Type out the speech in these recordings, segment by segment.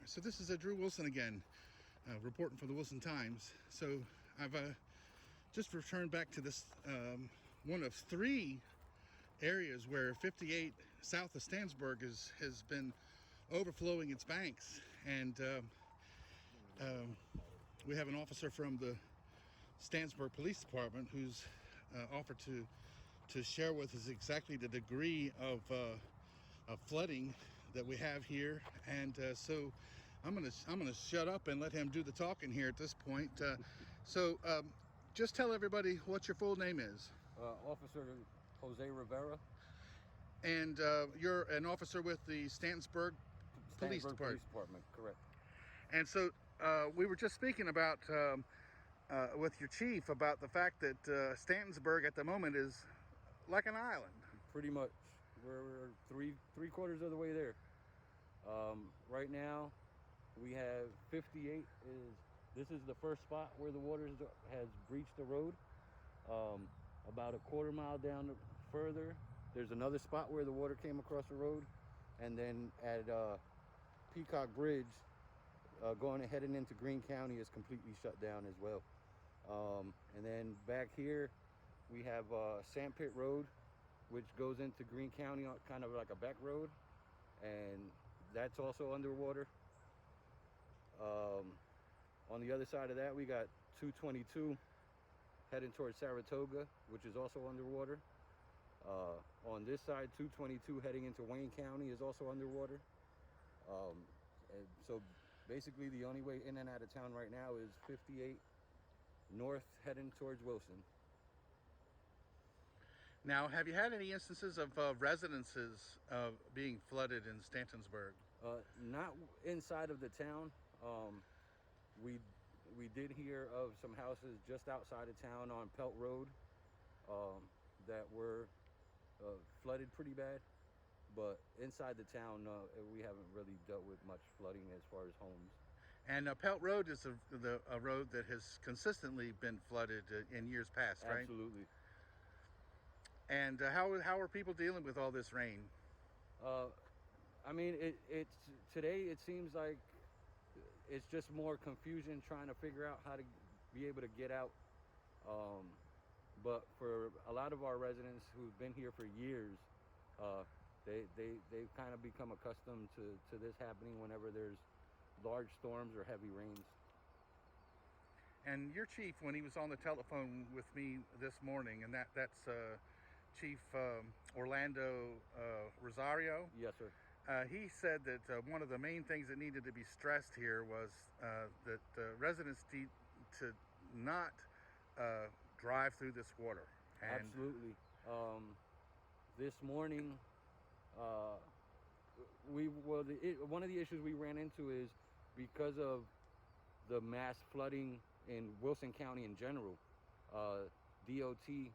So this is Drew Wilson again, reporting for the Wilson Times. So I've just returned back to this one of three areas where 58 south of Stantonsburg has been overflowing its banks, and we have an officer from the Stantonsburg Police Department who's offered to share with us exactly the degree of flooding that we have here, and so I'm gonna shut up and let him do the talking here at this point. Just tell everybody what your full name is. Officer Jose Rivera. And you're an officer with the Stantonsburg Police Department, correct. And so we were just speaking about with your chief about the fact that Stantonsburg at the moment is like an island. Pretty much. We're three quarters of the way there. Right now, we have 58. This is the first spot where the water has breached the road. About a quarter mile down further, there's another spot where the water came across the road, and then at Peacock Bridge, heading into Greene County is completely shut down as well. And then back here, we have Sandpit Road, which goes into Greene County, kind of like a back road, and that's also underwater. On the other side of that, we got 222 heading towards Saratoga, which is also underwater. On this side, 222 heading into Wayne County is also underwater. And so basically the only way in and out of town right now is 58 north heading towards Wilson. Now, have you had any instances of residences being flooded in Stantonsburg? Not inside of the town. We did hear of some houses just outside of town on Pelt Road that were flooded pretty bad. But inside the town, we haven't really dealt with much flooding as far as homes. And Pelt Road is a road that has consistently been flooded in years past, right? Absolutely. And how are people dealing with all this rain? I mean, it's today it seems like it's just more confusion trying to figure out how to be able to get out. But for a lot of our residents who've been here for years, they've kind of become accustomed to this happening whenever there's large storms or heavy rains. And your chief, when he was on the telephone with me this morning, and that's Chief Orlando Rosario. Yes, sir. He said that one of the main things that needed to be stressed here was that residents need to not drive through this water. And absolutely. This morning, one of the issues we ran into is because of the mass flooding in Wilson County in general. DOT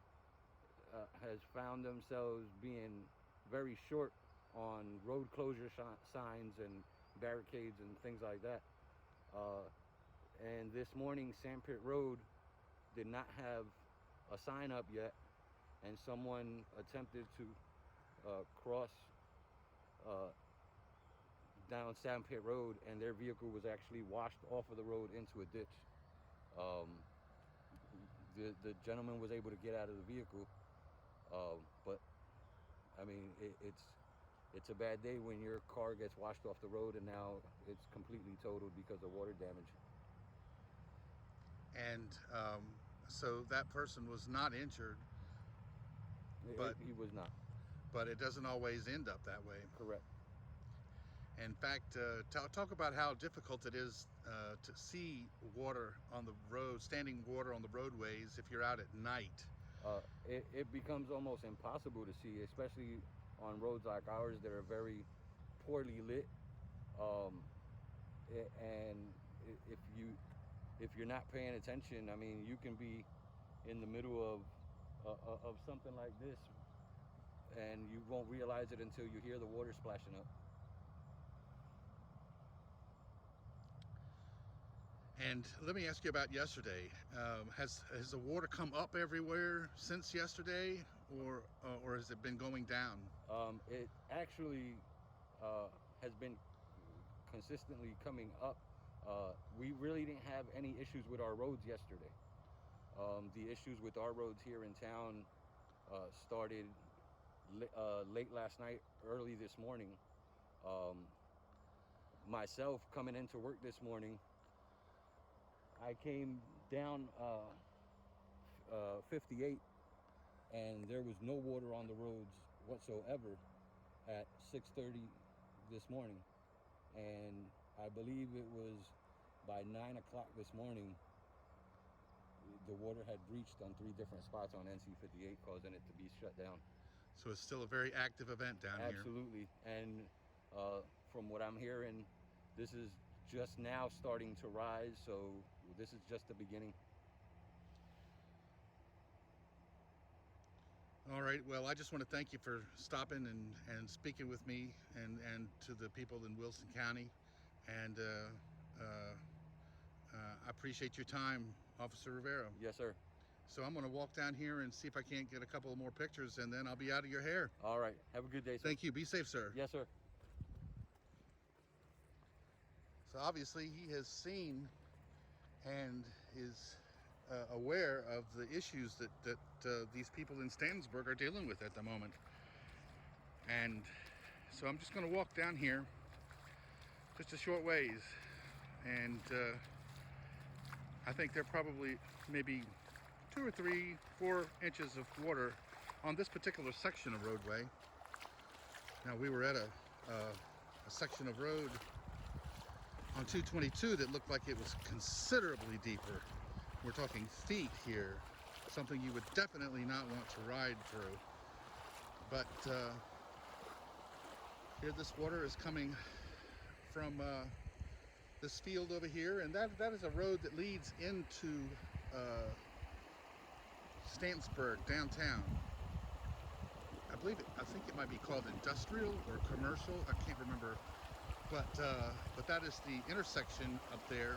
has found themselves being very short on road closure signs and barricades and things like that. And this morning, Sandpit Road did not have a sign up yet, and someone attempted to cross down Sandpit Road, and their vehicle was actually washed off of the road into a ditch. The gentleman was able to get out of the vehicle, but I mean, it's a bad day when your car gets washed off the road and now it's completely totaled because of water damage. And so that person was not injured, but he was not. But it doesn't always end up that way. Correct. In fact, talk about how difficult it is to see water on the road, standing water on the roadways if you're out at night. It becomes almost impossible to see, especially on roads like ours that are very poorly lit. And if you're not paying attention, I mean, you can be in the middle of something like this, and you won't realize it until you hear the water splashing up. And let me ask you about yesterday. Has the water come up everywhere since yesterday, or has it been going down? It actually has been consistently coming up. We really didn't have any issues with our roads yesterday. The issues with our roads here in town started late last night, early this morning. Myself coming into work this morning, I came down 58, and there was no water on the roads whatsoever at 6:30 this morning. And I believe it was by 9 o'clock this morning, the water had breached on 3 different spots on NC 58, causing it to be shut down. So it's still a very active event down here. Absolutely. And from what I'm hearing, this is just now starting to rise, so this is just the beginning. All right, well, I just want to thank you for stopping and speaking with me and to the people in Wilson County. And I appreciate your time, Officer Rivera. Yes, sir. So I'm going to walk down here and see if I can't get a couple of more pictures, and then I'll be out of your hair. All right. Have a good day, sir. Thank you. Be safe, sir. Yes, sir. So obviously he has seen and is aware of the issues that these people in Stantonsburg are dealing with at the moment. And so I'm just going to walk down here just a short ways, and I think there are probably maybe 2 or 3, 4 inches of water on this particular section of roadway. Now, we were at a section of road on 222 that looked like it was considerably deeper. We're talking feet here, something you would definitely not want to ride through. But here this water is coming from this field over here, and that is a road that leads into Stantonsburg downtown. I think it might be called industrial or commercial. I can't remember, but that is the intersection up there.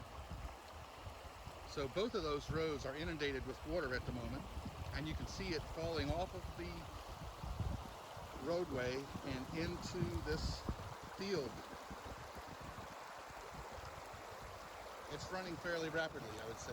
So both of those roads are inundated with water at the moment, and you can see it falling off of the roadway and into this field. It's running fairly rapidly, I would say.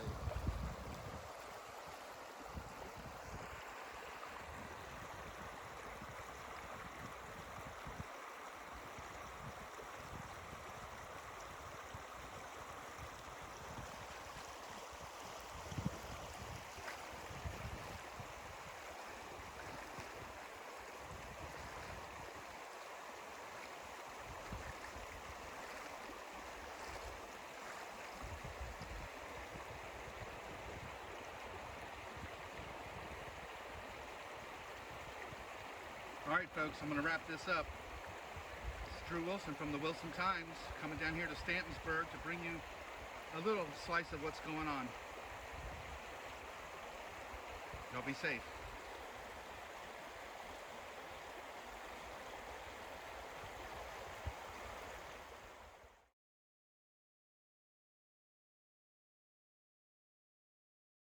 All right, folks, I'm going to wrap this up. It's Drew Wilson from the Wilson Times, coming down here to Stantonsburg to bring you a little slice of what's going on. Y'all be safe.